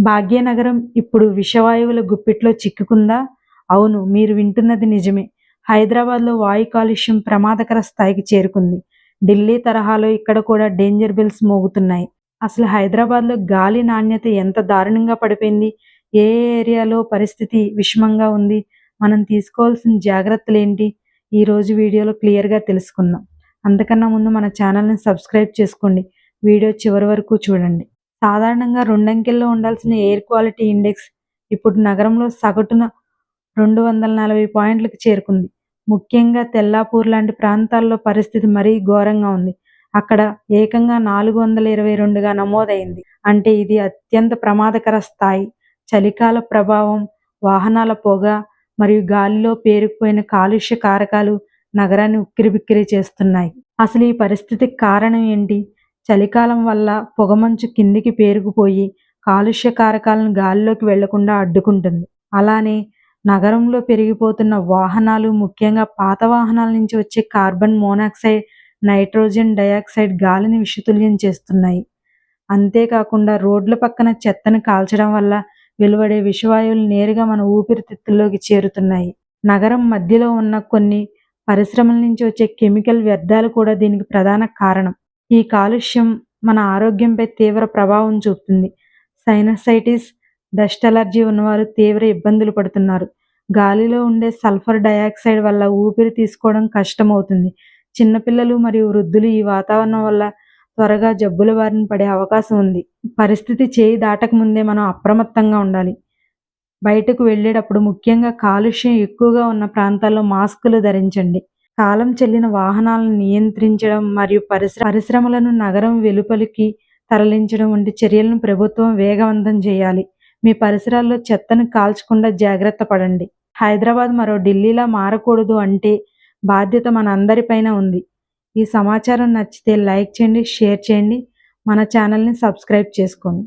భాగ్యనగరం ఇప్పుడు విషవాయువుల గుప్పిట్లో చిక్కుకుందా? అవును, మీరు వింటున్నది నిజమే. హైదరాబాద్లో వాయు కాలుష్యం ప్రమాదకర స్థాయికి చేరుకుంది. ఢిల్లీ తరహాలో ఇక్కడ కూడా డేంజర్ బెల్స్ మోగుతున్నాయి. అసలు హైదరాబాద్లో గాలి నాణ్యత ఎంత దారుణంగా పడిపోయింది? ఏ ఏరియాలో పరిస్థితి విషమంగా ఉంది? మనం తీసుకోవాల్సిన జాగ్రత్తలేంటి? ఈరోజు వీడియోలో క్లియర్గా తెలుసుకుందాం. అంతకన్నా ముందు మన ఛానల్ని సబ్స్క్రైబ్ చేసుకోండి. వీడియో చివరి వరకు చూడండి. సాధారణంగా 2 అంకెల్లో ఉండాల్సిన ఎయిర్ క్వాలిటీ ఇండెక్స్ ఇప్పుడు నగరంలో సగటున 240 పాయింట్లకు చేరుకుంది. ముఖ్యంగా తెల్లాపూర్ లాంటి ప్రాంతాల్లో పరిస్థితి మరీ ఘోరంగా ఉంది. అక్కడ ఏకంగా 422గా నమోదైంది. అంటే ఇది అత్యంత ప్రమాదకర స్థాయి. చలికాల ప్రభావం, వాహనాల పొగ మరియు గాలిలో పేరుకుపోయిన కాలుష్య కారకాలు నగరాన్ని ఉక్కిరిబిక్కిరి చేస్తున్నాయి. అసలు ఈ పరిస్థితికి కారణం ఏంటి? చలికాలం వల్ల పొగమంచు కిందికి పేరుకుపోయి కాలుష్య కారకాలను గాలిలోకి వెళ్లకుండా అడ్డుకుంటుంది. అలానే నగరంలో పెరిగిపోతున్న వాహనాలు, ముఖ్యంగా పాత వాహనాల నుంచి వచ్చే కార్బన్ మోనాక్సైడ్, నైట్రోజన్ డయాక్సైడ్ గాలిని విషతుల్యం చేస్తున్నాయి. అంతేకాకుండా రోడ్ల పక్కన చెత్తను కాల్చడం వల్ల వెలువడే విషవాయువులు నేరుగా మన ఊపిరితిత్తుల్లోకి చేరుతున్నాయి. నగరం మధ్యలో ఉన్న కొన్ని పరిశ్రమల నుంచి వచ్చే కెమికల్ వ్యర్థాలు కూడా దీనికి ప్రధాన కారణం. ఈ కాలుష్యం మన ఆరోగ్యంపై తీవ్ర ప్రభావం చూపుతుంది. సైనసైటిస్, డస్ట్ అలర్జీ ఉన్నవారు తీవ్ర ఇబ్బందులు పడుతున్నారు. గాలిలో ఉండే సల్ఫర్ డయాక్సైడ్ వల్ల ఊపిరి తీసుకోవడం కష్టమవుతుంది. చిన్నపిల్లలు మరియు వృద్ధులు ఈ వాతావరణం వల్ల త్వరగా జబ్బుల బారిన పడే అవకాశం ఉంది. పరిస్థితి చేయి దాటక ముందే మనం అప్రమత్తంగా ఉండాలి. బయటకు వెళ్ళేటప్పుడు ముఖ్యంగా కాలుష్యం ఎక్కువగా ఉన్న ప్రాంతాల్లో మాస్కులు ధరించండి. కాలం చెల్లిన వాహనాలను నియంత్రించడం మరియు పరిశ్రమలను నగరం వెలుపలికి తరలించడం వంటి చర్యలను ప్రభుత్వం వేగవంతం చేయాలి. మీ పరిసరాల్లో చెత్తను కాల్చకుండా జాగ్రత్త పడండి. హైదరాబాద్ మరో ఢిల్లీలా మారకూడదు అంటే బాధ్యత మన అందరిపైన ఉంది. ఈ సమాచారం నచ్చితే లైక్ చేయండి, షేర్ చేయండి, మన ఛానల్ని సబ్స్క్రైబ్ చేసుకోండి.